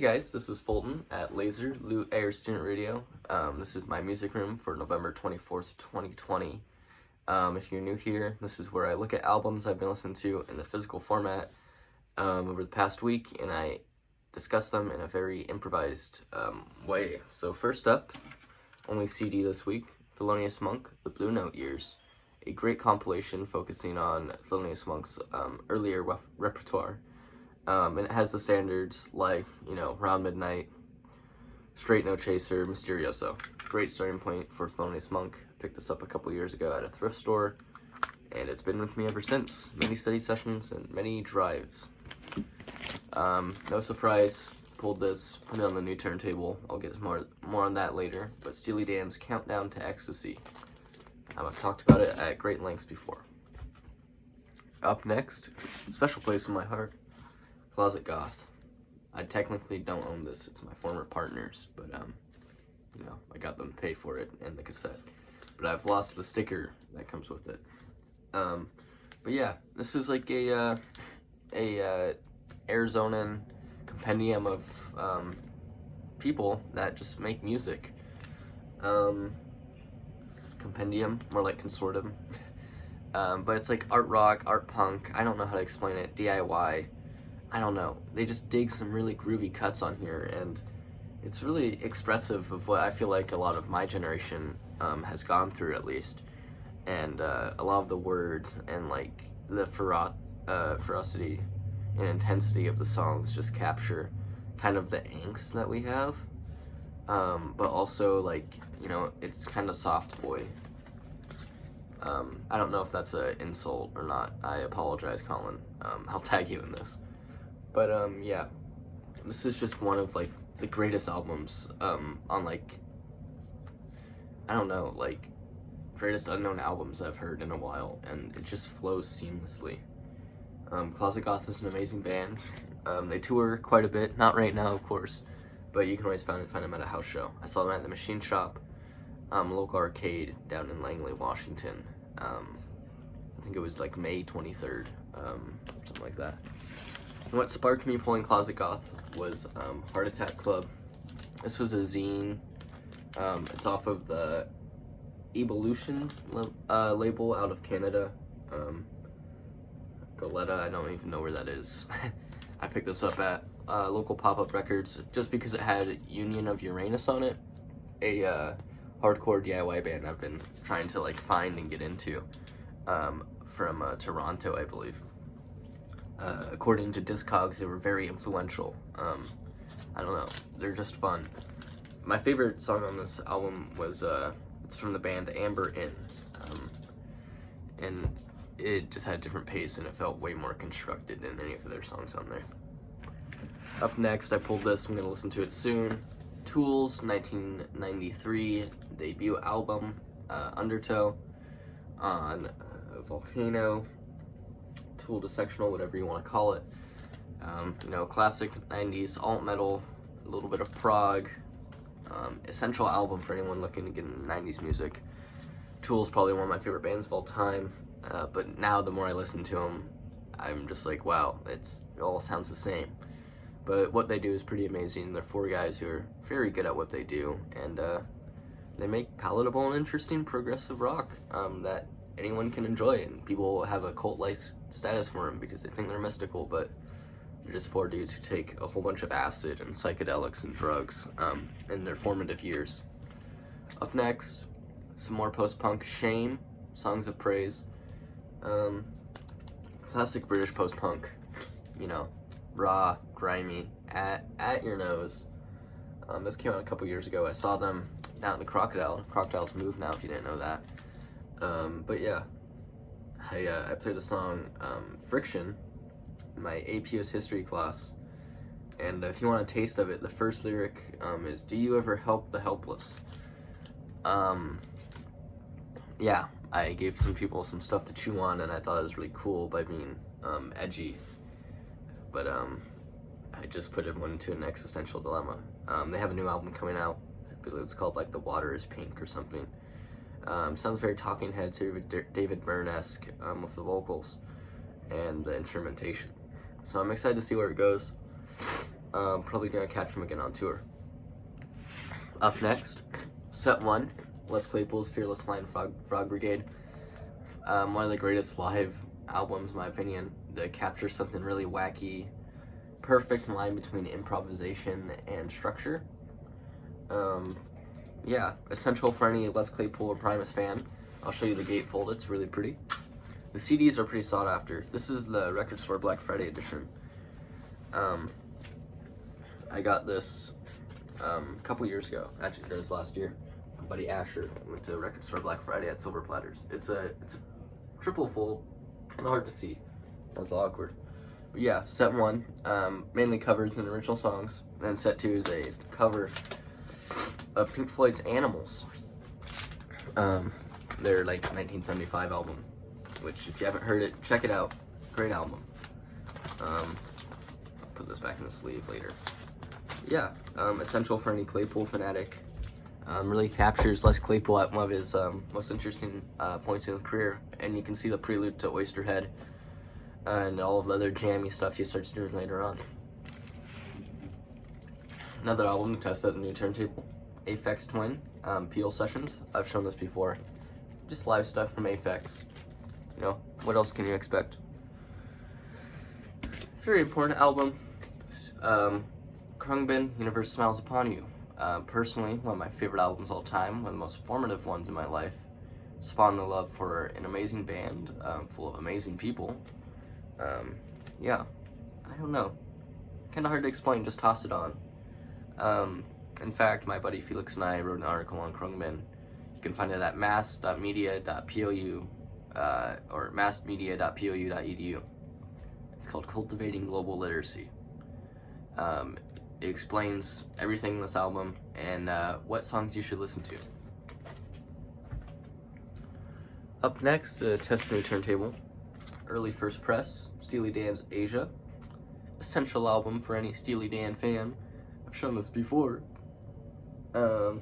Hey guys, this is Fulton at Laser Loot Air Student Radio. This is my music room for November 24th, 2020. If you're new here, this is where I look at albums I've been listening to in the physical format over the past week, and I discuss them in a very improvised way. So first up, only CD this week, Felonious Monk, The Blue Note Years, a great compilation focusing on Felonious Monk's earlier repertoire. And it has the standards like, Round Midnight, Straight No Chaser, Mysterioso. Great starting point for Felonious Monk. Picked this up a couple years ago at a thrift store, and it's been with me ever since. Many study sessions and many drives. No surprise, pulled this, put it on the new turntable. I'll get more on that later, but Steely Dan's Countdown to Ecstasy. I've talked about it at great lengths before. Up next, special place in my heart, Closet Goth. I technically don't own this, it's my former partner's, but I got them to pay for it and the cassette. But I've lost the sticker that comes with it. But yeah, this is like a Arizonan compendium of people that just make music. Compendium, more like consortium. But it's like art rock, art punk, I don't know how to explain it, DIY. I don't know, they just dig some really groovy cuts on here, and it's really expressive of what I feel like a lot of my generation has gone through, at least. And a lot of the words and like the ferocity and intensity of the songs just capture kind of the angst that we have, but also it's kind of soft boy. I don't know if that's an insult or not. I apologize, Colin. I'll tag you in this. But yeah, this is just one of the greatest albums on greatest unknown albums I've heard in a while, and it just flows seamlessly. Closet Goth is an amazing band. They tour quite a bit, not right now of course, but you can always find them at a house show. I saw them at the Machine Shop, a local arcade down in Langley, Washington. I think it was May 23rd, something like that. And what sparked me pulling Closet Goth was Heart Attack Club. This was a zine. It's off of the Evolution label out of Canada. Goleta, I don't even know where that is. I picked this up at local pop-up records just because it had Union of Uranus on it, a hardcore DIY band I've been trying to find and get into, from Toronto, I believe. According to Discogs, they were very influential. I don't know, they're just fun. My favorite song on this album was, it's from the band Amber Inn, and it just had a different pace and it felt way more constructed than any of their songs on there. Up next, I pulled this, I'm going to listen to it soon. Tool's 1993 debut album, Undertow, on Volcano, Tool Dissectional, whatever you want to call it. Classic 90s alt metal, a little bit of prog, essential album for anyone looking to get into 90s music. Tool's probably one of my favorite bands of all time, but now the more I listen to them, I'm just like, wow, it all sounds the same. But what they do is pretty amazing. They're four guys who are very good at what they do, and they make palatable and interesting progressive rock that anyone can enjoy, and people have a cult-like status for them because they think they're mystical, but they're just four dudes who take a whole bunch of acid and psychedelics and drugs in their formative years. Up next, some more post-punk. Shame, Songs of Praise. Classic British post-punk, raw, grimy, at your nose. This came out a couple years ago. I saw them down at the Crocodile. Crocodile's moved now, if you didn't know that. But yeah, I played the song Friction in my APUS history class, and if you want a taste of it, the first lyric is, "Do you ever help the helpless?" Yeah, I gave some people some stuff to chew on, and I thought it was really cool by being edgy, but I just put everyone into an existential dilemma. They have a new album coming out. I believe it's called The Water is Pink or something. Sounds very Talking Heads, David Byrne-esque, with the vocals and the instrumentation. So I'm excited to see where it goes. Probably gonna catch him again on tour. Up next, set 1, Les Claypool's Fearless Flying Frog Brigade. One of the greatest live albums, in my opinion, that captures something really wacky, perfect line between improvisation and structure. Yeah, essential for any Les Claypool or Primus fan. I'll show you the gatefold, it's really pretty. The CDs are pretty sought after. This is the Record Store Black Friday edition. I got this a couple years ago. Actually, it was last year. My buddy Asher went to Record Store Black Friday at Silver Platters. It's a triple fold, kind of hard to see. That's awkward. But yeah, set 1, mainly covers and original songs. And set 2 is a cover of Pink Floyd's Animals. Their like 1975 album, which if you haven't heard it, check it out. Great album. I'll put this back in the sleeve later. Yeah, essential for any Claypool fanatic. Really captures Les Claypool at one of his most interesting points in his career, and you can see the prelude to Oysterhead and all of the other jammy stuff he starts doing later on. Another album to test out the new turntable, Aphex Twin, Peel Sessions. I've shown this before. Just live stuff from Aphex. You know, what else can you expect? Very important album. Khruangbin, Universe Smiles Upon You. Personally, one of my favorite albums of all time, one of the most formative ones in my life. Spawned the love for an amazing band, full of amazing people. Yeah, I don't know. Kind of hard to explain, just toss it on. In fact, my buddy Felix and I wrote an article on Khruangbin. You can find it at mass.media.pou or massmedia.pou.edu. It's called Cultivating Global Literacy. It explains everything in this album and what songs you should listen to. Up next, Test New Turntable. Early First Press, Steely Dan's Asia. Essential album for any Steely Dan fan. I've shown this before. Yeah.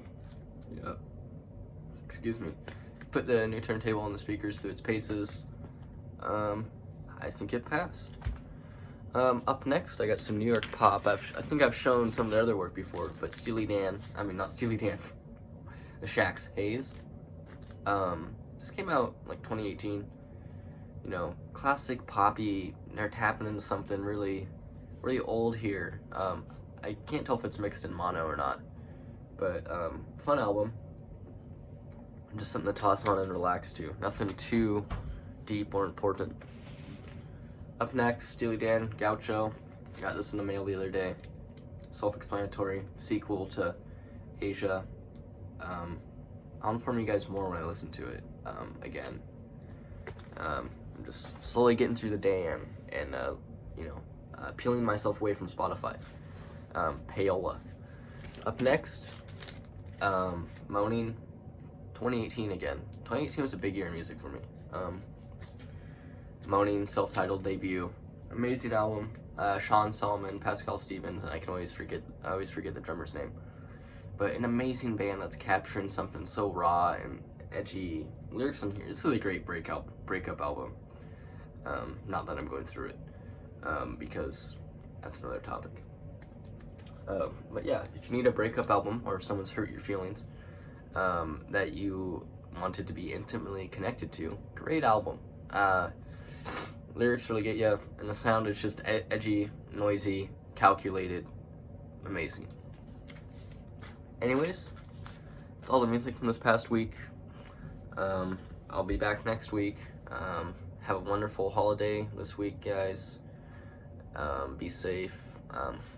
Excuse me. Put the new turntable on the speakers through its paces. I think it passed. Up next, I got some New York pop. I think I've shown some of their other work before, but not Steely Dan. The Shack's Haze. This came out like 2018. You know, classic poppy. They're tapping into something really, really old here. I can't tell if it's mixed in mono or not, but fun album. Just something to toss on and relax to. Nothing too deep or important. Up next, Steely Dan, Guacho. Got this in the mail the other day. Self-explanatory, sequel to Asia. I'll inform you guys more when I listen to it again. I'm just slowly getting through the day and peeling myself away from Spotify. Payola. Up next, Moaning, 2018 again. 2018 was a big year in music for me. Moaning, self-titled debut, amazing album. Sean Solomon, Pascal Stevens, and I always forget the drummer's name. But an amazing band that's capturing something so raw and edgy. Lyrics on here. This is a great breakup album. Not that I'm going through it, because that's another topic. But yeah, if you need a breakup album, or if someone's hurt your feelings, that you wanted to be intimately connected to, great album. Lyrics really get you, and the sound is just edgy, noisy, calculated, amazing. Anyways, that's all the music from this past week. I'll be back next week. Have a wonderful holiday this week, guys. Be safe.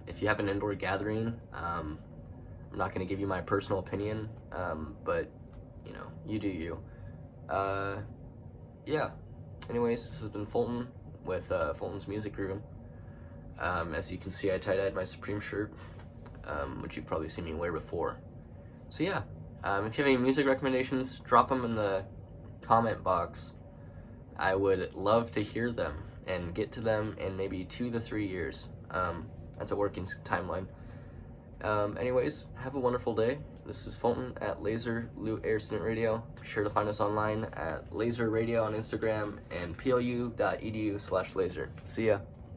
If you have an indoor gathering, I'm not going to give you my personal opinion, but, you know, you do you. Yeah. Anyways, this has been Fulton with Fulton's Music Room. As you can see, I tie-dyed my Supreme shirt, which you've probably seen me wear before. So yeah, if you have any music recommendations, drop them in the comment box. I would love to hear them and get to them in maybe 2 to 3 years. That's a working timeline. Anyways, have a wonderful day. This is Fulton at Laser Loot Air Student Radio. Be sure to find us online at Laser Radio on Instagram and plu.edu/laser. See ya.